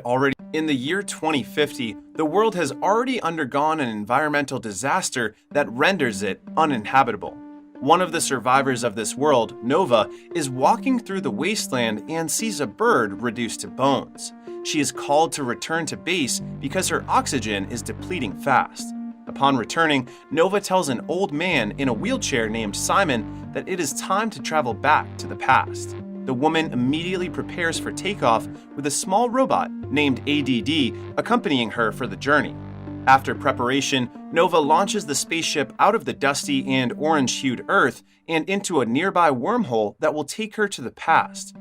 Already in the year 2050, the world has already undergone an environmental disaster that renders it uninhabitable. One of the survivors of this world, Nova, is walking through the wasteland and sees a bird reduced to bones. She is called to return to base because her oxygen is depleting fast. Upon returning, Nova tells an old man in a wheelchair named Simon that it is time to travel back to the past. The woman immediately prepares for takeoff with a small robot named ADD accompanying her for the journey. After preparation, Nova launches the spaceship out of the dusty and orange-hued Earth and into a nearby wormhole that will take her to the past.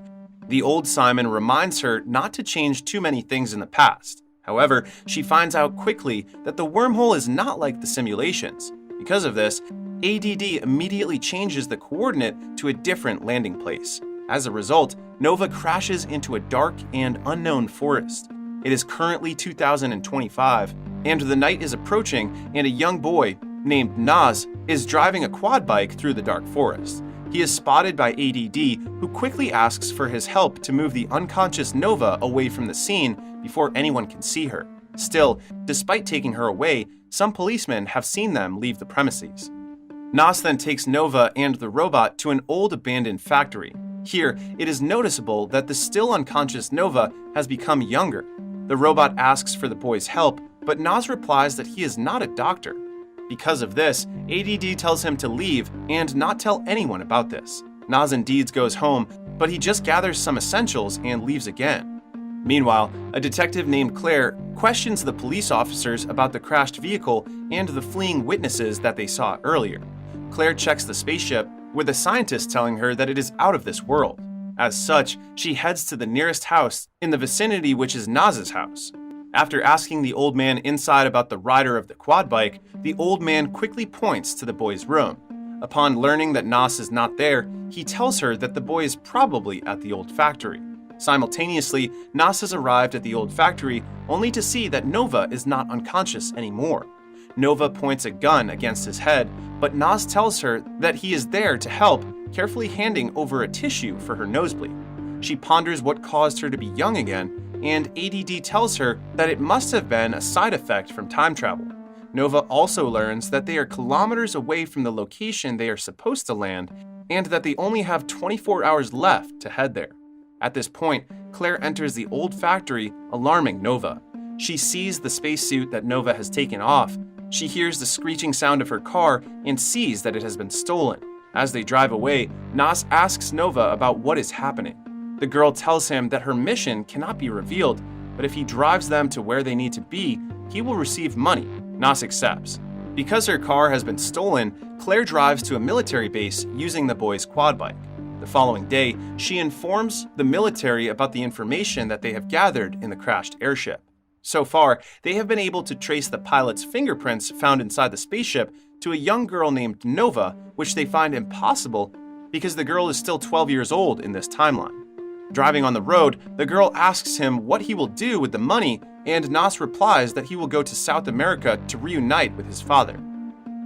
The old Simon reminds her not to change too many things in the past. However, she finds out quickly that the wormhole is not like the simulations. Because of this, ADD immediately changes the coordinate to a different landing place. As a result, Nova crashes into a dark and unknown forest. It is currently 2025, and the night is approaching, and a young boy named Naz is driving a quad bike through the dark forest. He is spotted by ADD, who quickly asks for his help to move the unconscious Nova away from the scene before anyone can see her. Still, despite taking her away, some policemen have seen them leave the premises. Naz then takes Nova and the robot to an old abandoned factory. Here, it is noticeable that the still unconscious Nova has become younger. The robot asks for the boy's help, but Naz replies that he is not a doctor. Because of this, ADD tells him to leave and not tell anyone about this. Naz indeed goes home, but he just gathers some essentials and leaves again. Meanwhile, a detective named Claire questions the police officers about the crashed vehicle and the fleeing witnesses that they saw earlier. Claire checks the spaceship, with a scientist telling her that it is out of this world. As such, she heads to the nearest house in the vicinity, which is Naz's house. After asking the old man inside about the rider of the quad bike, the old man quickly points to the boy's room. Upon learning that Naz is not there, he tells her that the boy is probably at the old factory. Simultaneously, Naz has arrived at the old factory only to see that Nova is not unconscious anymore. Nova points a gun against his head, but Naz tells her that he is there to help, carefully handing over a tissue for her nosebleed. She ponders what caused her to be young again, and ADD tells her that it must have been a side effect from time travel. Nova also learns that they are kilometers away from the location they are supposed to land, and that they only have 24 hours left to head there. At this point, Claire enters the old factory, alarming Nova. She sees the spacesuit that Nova has taken off. She hears the screeching sound of her car and sees that it has been stolen. As they drive away, Naz asks Nova about what is happening. The girl tells him that her mission cannot be revealed, but if he drives them to where they need to be, he will receive money. Naz accepts. Because her car has been stolen, Claire drives to a military base using the boy's quad bike. The following day, she informs the military about the information that they have gathered in the crashed airship. So far, they have been able to trace the pilot's fingerprints found inside the spaceship to a young girl named Nova, which they find impossible because the girl is still 12 years old in this timeline. Driving on the road, the girl asks him what he will do with the money, and Naz replies that he will go to South America to reunite with his father.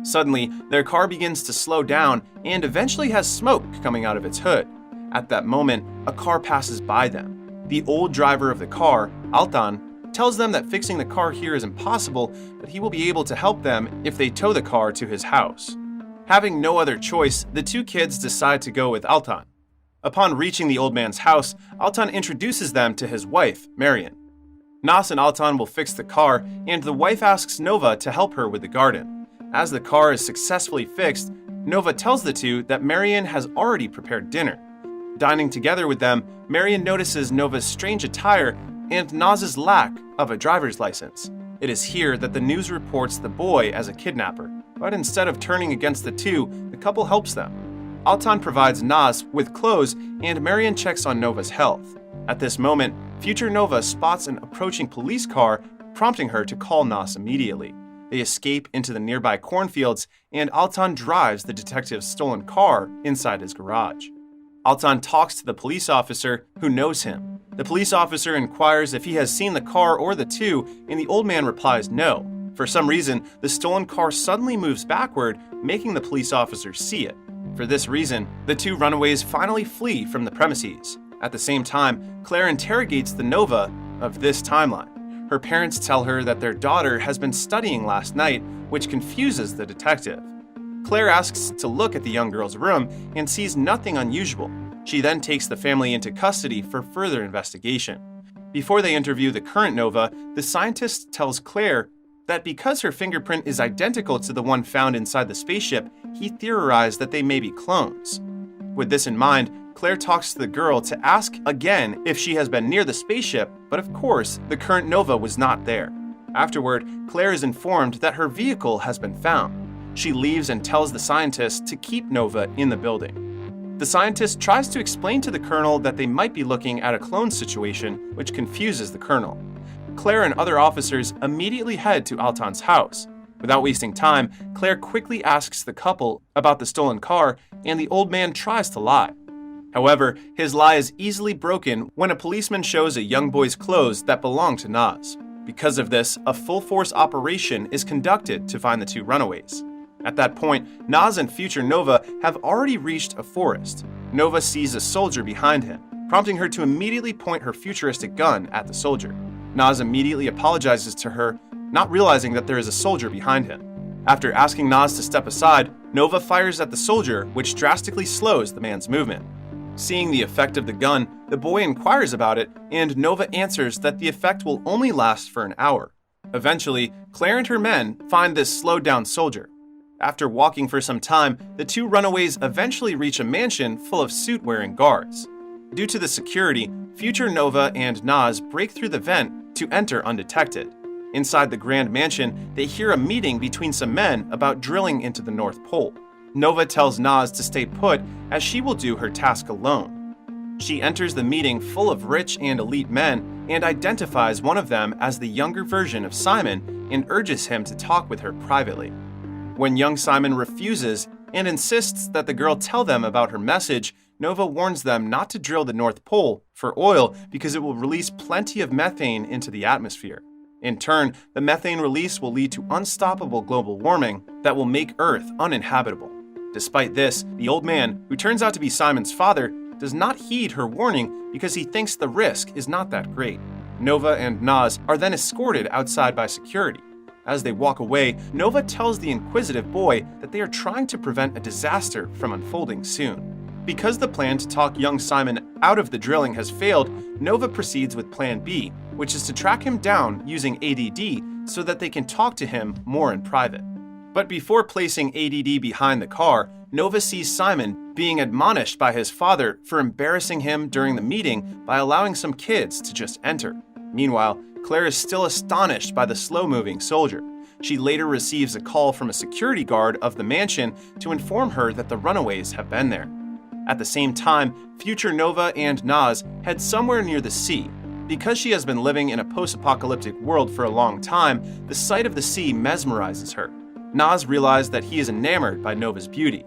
Suddenly, their car begins to slow down and eventually has smoke coming out of its hood. At that moment, a car passes by them. The old driver of the car, Altan, tells them that fixing the car here is impossible, but he will be able to help them if they tow the car to his house. Having no other choice, the two kids decide to go with Altan. Upon reaching the old man's house, Altan introduces them to his wife, Marion. Naz and Altan will fix the car, and the wife asks Nova to help her with the garden. As the car is successfully fixed, Nova tells the two that Marion has already prepared dinner. Dining together with them, Marion notices Nova's strange attire and Naz's lack of a driver's license. It is here that the news reports the boy as a kidnapper, but instead of turning against the two, the couple helps them. Altan provides Naz with clothes, and Marion checks on Nova's health. At this moment, future Nova spots an approaching police car, prompting her to call Naz immediately. They escape into the nearby cornfields, and Altan drives the detective's stolen car inside his garage. Altan talks to the police officer, who knows him. The police officer inquires if he has seen the car or the two, and the old man replies no. For some reason, the stolen car suddenly moves backward, making the police officer see it. For this reason, the two runaways finally flee from the premises. At the same time, Claire interrogates the Nova, of this timeline. Her parents tell her that their daughter has been studying last night, which confuses the detective. Claire asks to look at the young girl's room and sees nothing unusual. She then takes the family into custody for further investigation. Before they interview the current Nova, the scientist tells Claire that because her fingerprint is identical to the one found inside the spaceship, he theorized that they may be clones. With this in mind, Claire talks to the girl to ask again if she has been near the spaceship, but of course, the current Nova was not there. Afterward, Claire is informed that her vehicle has been found. She leaves and tells the scientist to keep Nova in the building. The scientist tries to explain to the colonel that they might be looking at a clone situation, which confuses the colonel. Claire and other officers immediately head to Altan's house. Without wasting time, Claire quickly asks the couple about the stolen car, and the old man tries to lie. However, his lie is easily broken when a policeman shows a young boy's clothes that belong to Naz. Because of this, a full-force operation is conducted to find the two runaways. At that point, Naz and future Nova have already reached a forest. Nova sees a soldier behind him, prompting her to immediately point her futuristic gun at the soldier. Naz immediately apologizes to her, not realizing that there is a soldier behind him. After asking Naz to step aside, Nova fires at the soldier, which drastically slows the man's movement. Seeing the effect of the gun, the boy inquires about it, and Nova answers that the effect will only last for an hour. Eventually, Claire and her men find this slowed-down soldier. After walking for some time, the two runaways eventually reach a mansion full of suit-wearing guards. Due to the security, future Nova and Naz break through the vent to enter undetected. Inside the Grand Mansion, they hear a meeting between some men about drilling into the North Pole. Nova tells Naz to stay put as she will do her task alone. She enters the meeting full of rich and elite men and identifies one of them as the younger version of Simon and urges him to talk with her privately. When young Simon refuses and insists that the girl tell them about her message, Nova warns them not to drill the North Pole for oil because it will release plenty of methane into the atmosphere. In turn, the methane release will lead to unstoppable global warming that will make Earth uninhabitable. Despite this, the old man, who turns out to be Simon's father, does not heed her warning because he thinks the risk is not that great. Nova and Naz are then escorted outside by security. As they walk away, Nova tells the inquisitive boy that they are trying to prevent a disaster from unfolding soon. Because the plan to talk young Simon out of the drilling has failed, Nova proceeds with Plan B, which is to track him down using ADD so that they can talk to him more in private. But before placing ADD behind the car, Nova sees Simon being admonished by his father for embarrassing him during the meeting by allowing some kids to just enter. Meanwhile, Claire is still astonished by the slow-moving soldier. She later receives a call from a security guard of the mansion to inform her that the runaways have been there. At the same time, future Nova and Naz head somewhere near the sea. Because she has been living in a post-apocalyptic world for a long time, the sight of the sea mesmerizes her. Naz realizes that he is enamored by Nova's beauty.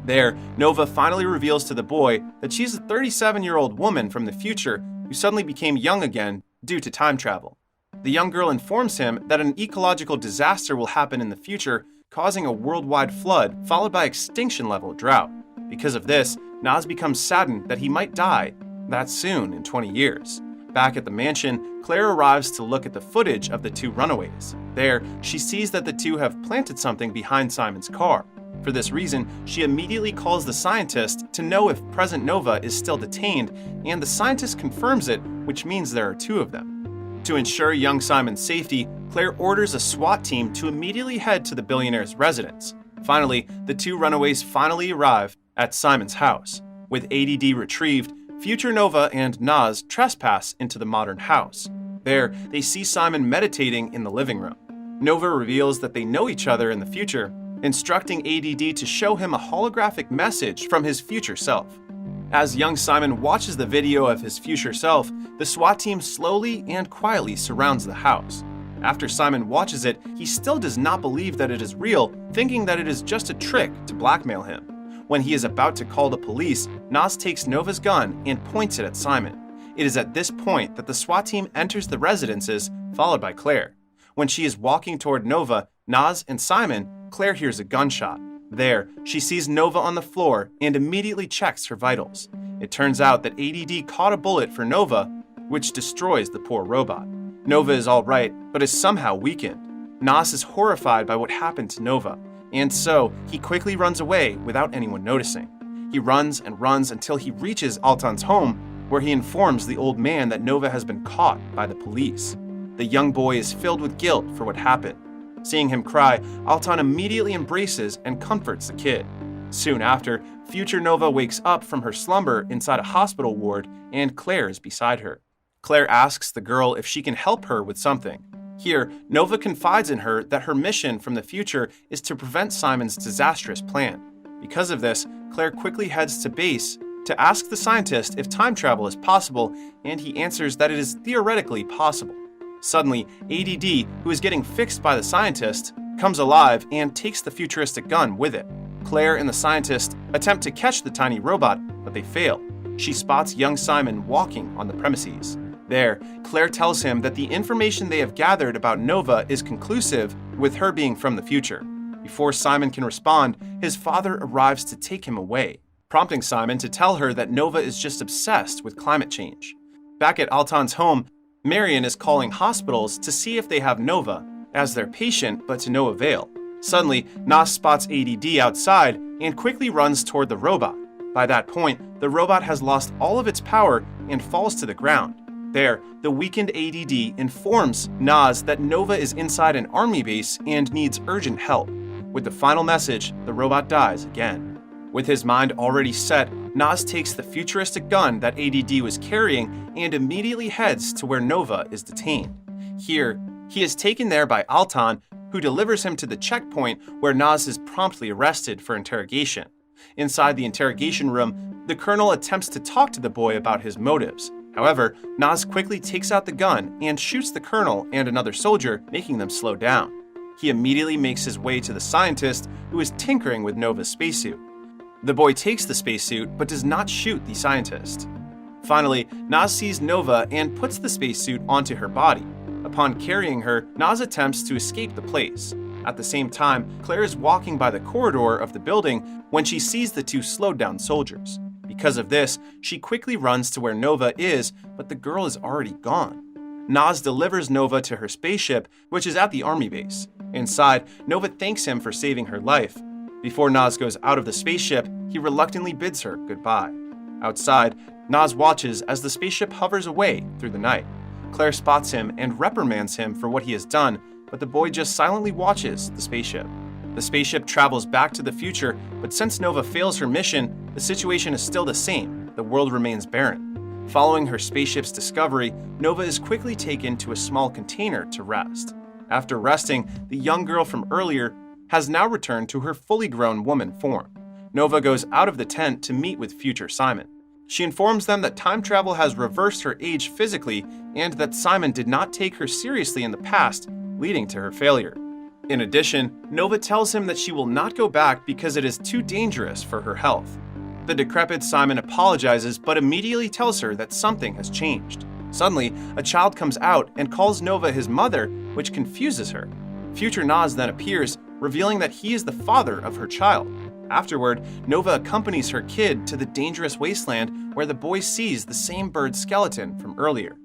There, Nova finally reveals to the boy that she's a 37-year-old woman from the future who suddenly became young again due to time travel. The young girl informs him that an ecological disaster will happen in the future, causing a worldwide flood followed by extinction-level drought. Because of this, Naz becomes saddened that he might die that soon in 20 years. Back at the mansion, Claire arrives to look at the footage of the two runaways. There, she sees that the two have planted something behind Simon's car. For this reason, she immediately calls the scientist to know if present Nova is still detained, and the scientist confirms it, which means there are two of them. To ensure young Simon's safety, Claire orders a SWAT team to immediately head to the billionaire's residence. Finally, the two runaways finally arrive at Simon's house. With ADD retrieved, future Nova and Naz trespass into the modern house. There, they see Simon meditating in the living room. Nova reveals that they know each other in the future, instructing ADD to show him a holographic message from his future self. As young Simon watches the video of his future self, the SWAT team slowly and quietly surrounds the house. After Simon watches it, he still does not believe that it is real, thinking that it is just a trick to blackmail him. When he is about to call the police, Naz takes Nova's gun and points it at Simon. It is at this point that the SWAT team enters the residences, followed by Claire. When she is walking toward Nova, Naz, and Simon, Claire hears a gunshot. There, she sees Nova on the floor and immediately checks her vitals. It turns out that ADD caught a bullet for Nova, which destroys the poor robot. Nova is alright, but is somehow weakened. Nas is horrified by what happened to Nova, and so he quickly runs away without anyone noticing. He runs and runs until he reaches Altan's home, where he informs the old man that Nova has been caught by the police. The young boy is filled with guilt for what happened. Seeing him cry, Altan immediately embraces and comforts the kid. Soon after, future Nova wakes up from her slumber inside a hospital ward, and Claire is beside her. Claire asks the girl if she can help her with something. Here, Nova confides in her that her mission from the future is to prevent Simon's disastrous plan. Because of this, Claire quickly heads to base to ask the scientist if time travel is possible, and he answers that it is theoretically possible. Suddenly, ADD, who is getting fixed by the scientist, comes alive and takes the futuristic gun with it. Claire and the scientist attempt to catch the tiny robot, but they fail. She spots young Simon walking on the premises. There, Claire tells him that the information they have gathered about Nova is conclusive, with her being from the future. Before Simon can respond, his father arrives to take him away, prompting Simon to tell her that Nova is just obsessed with climate change. Back at Altan's home, Marion is calling hospitals to see if they have Nova as their patient, but to no avail. Suddenly, Nas spots ADD outside and quickly runs toward the robot. By that point, the robot has lost all of its power and falls to the ground. There, the weakened ADD informs Nas that Nova is inside an army base and needs urgent help. With the final message, the robot dies again. With his mind already set, Nas takes the futuristic gun that ADD was carrying and immediately heads to where Nova is detained. Here, he is taken there by Altan, who delivers him to the checkpoint where Nas is promptly arrested for interrogation. Inside the interrogation room, the colonel attempts to talk to the boy about his motives. However, Nas quickly takes out the gun and shoots the colonel and another soldier, making them slow down. He immediately makes his way to the scientist, who is tinkering with Nova's spacesuit. The boy takes the spacesuit but does not shoot the scientist. Finally, Nas sees Nova and puts the spacesuit onto her body. Upon carrying her, Nas attempts to escape the place. At the same time, Claire is walking by the corridor of the building when she sees the two slowed down soldiers. Because of this, she quickly runs to where Nova is, but the girl is already gone. Nas delivers Nova to her spaceship, which is at the army base. Inside, Nova thanks him for saving her life. Before Nas goes out of the spaceship, he reluctantly bids her goodbye. Outside, Nas watches as the spaceship hovers away through the night. Claire spots him and reprimands him for what he has done, but the boy just silently watches the spaceship. The spaceship travels back to the future, but since Nova fails her mission, the situation is still the same. The world remains barren. Following her spaceship's discovery, Nova is quickly taken to a small container to rest. After resting, the young girl from earlier has now returned to her fully grown woman form. Nova goes out of the tent to meet with future Simon. She informs them that time travel has reversed her age physically and that Simon did not take her seriously in the past, leading to her failure. In addition, Nova tells him that she will not go back because it is too dangerous for her health. The decrepit Simon apologizes but immediately tells her that something has changed. Suddenly, a child comes out and calls Nova his mother, which confuses her. Future Nas then appears, revealing that he is the father of her child. Afterward, Nova accompanies her kid to the dangerous wasteland where the boy sees the same bird skeleton from earlier.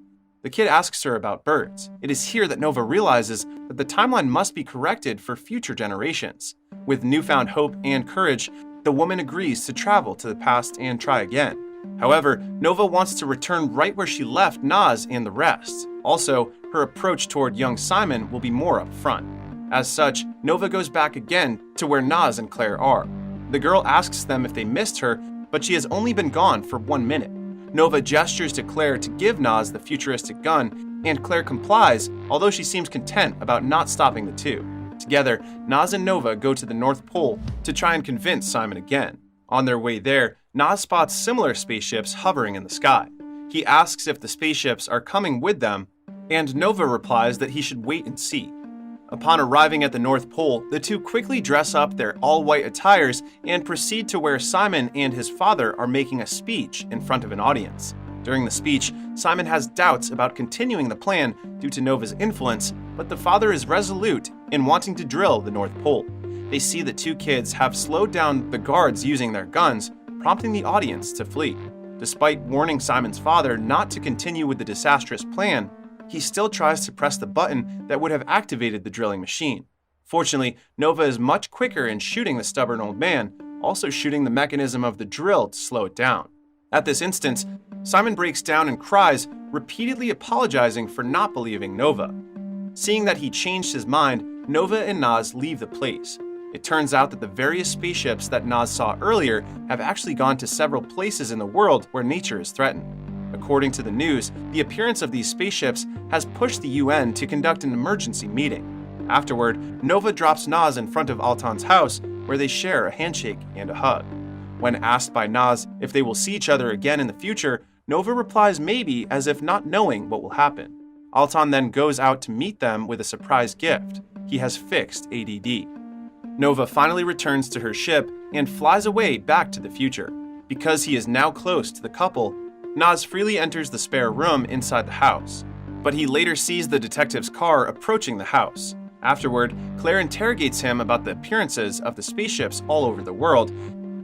The kid asks her about birds. It is here that Nova realizes that the timeline must be corrected for future generations. With newfound hope and courage, the woman agrees to travel to the past and try again. However, Nova wants to return right where she left Nas and the rest. Also, her approach toward young Simon will be more upfront. As such, Nova goes back again to where Nas and Claire are. The girl asks them if they missed her, but she has only been gone for 1 minute. Nova gestures to Claire to give Nas the futuristic gun, and Claire complies, although she seems content about not stopping the two. Together, Nas and Nova go to the North Pole to try and convince Simon again. On their way there, Nas spots similar spaceships hovering in the sky. He asks if the spaceships are coming with them, and Nova replies that he should wait and see. Upon arriving at the North Pole, the two quickly dress up their all-white attires and proceed to where Simon and his father are making a speech in front of an audience. During the speech, Simon has doubts about continuing the plan due to Nova's influence, but the father is resolute in wanting to drill the North Pole. They see the two kids have slowed down the guards using their guns, prompting the audience to flee. Despite warning Simon's father not to continue with the disastrous plan, he still tries to press the button that would have activated the drilling machine. Fortunately, Nova is much quicker in shooting the stubborn old man, also shooting the mechanism of the drill to slow it down. At this instance, Simon breaks down and cries, repeatedly apologizing for not believing Nova. Seeing that he changed his mind, Nova and Nas leave the place. It turns out that the various spaceships that Nas saw earlier have actually gone to several places in the world where nature is threatened. According to the news, the appearance of these spaceships has pushed the UN to conduct an emergency meeting. Afterward, Nova drops Nas in front of Altan's house, where they share a handshake and a hug. When asked by Nas if they will see each other again in the future, Nova replies maybe, as if not knowing what will happen. Altan then goes out to meet them with a surprise gift. He has fixed ADD. Nova finally returns to her ship and flies away back to the future. Because he is now close to the couple, Nas freely enters the spare room inside the house. But he later sees the detective's car approaching the house. Afterward, Claire interrogates him about the appearances of the spaceships all over the world,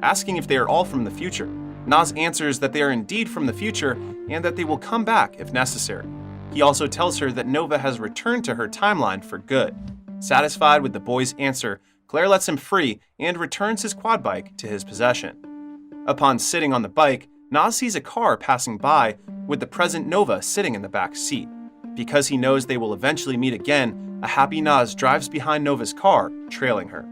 asking if they are all from the future. Nas answers that they are indeed from the future and that they will come back if necessary. He also tells her that Nova has returned to her timeline for good. Satisfied with the boy's answer, Claire lets him free and returns his quad bike to his possession. Upon sitting on the bike, Nas sees a car passing by with the present Nova sitting in the back seat. Because he knows they will eventually meet again, a happy Nas drives behind Nova's car, trailing her.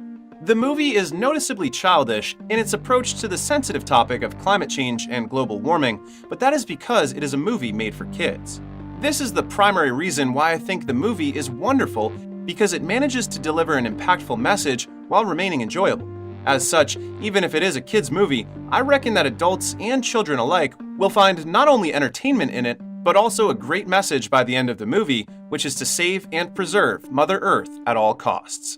The movie is noticeably childish in its approach to the sensitive topic of climate change and global warming, but that is because it is a movie made for kids. This is the primary reason why I think the movie is wonderful, because it manages to deliver an impactful message while remaining enjoyable. As such, even if it is a kids' movie, I reckon that adults and children alike will find not only entertainment in it, but also a great message by the end of the movie, which is to save and preserve Mother Earth at all costs.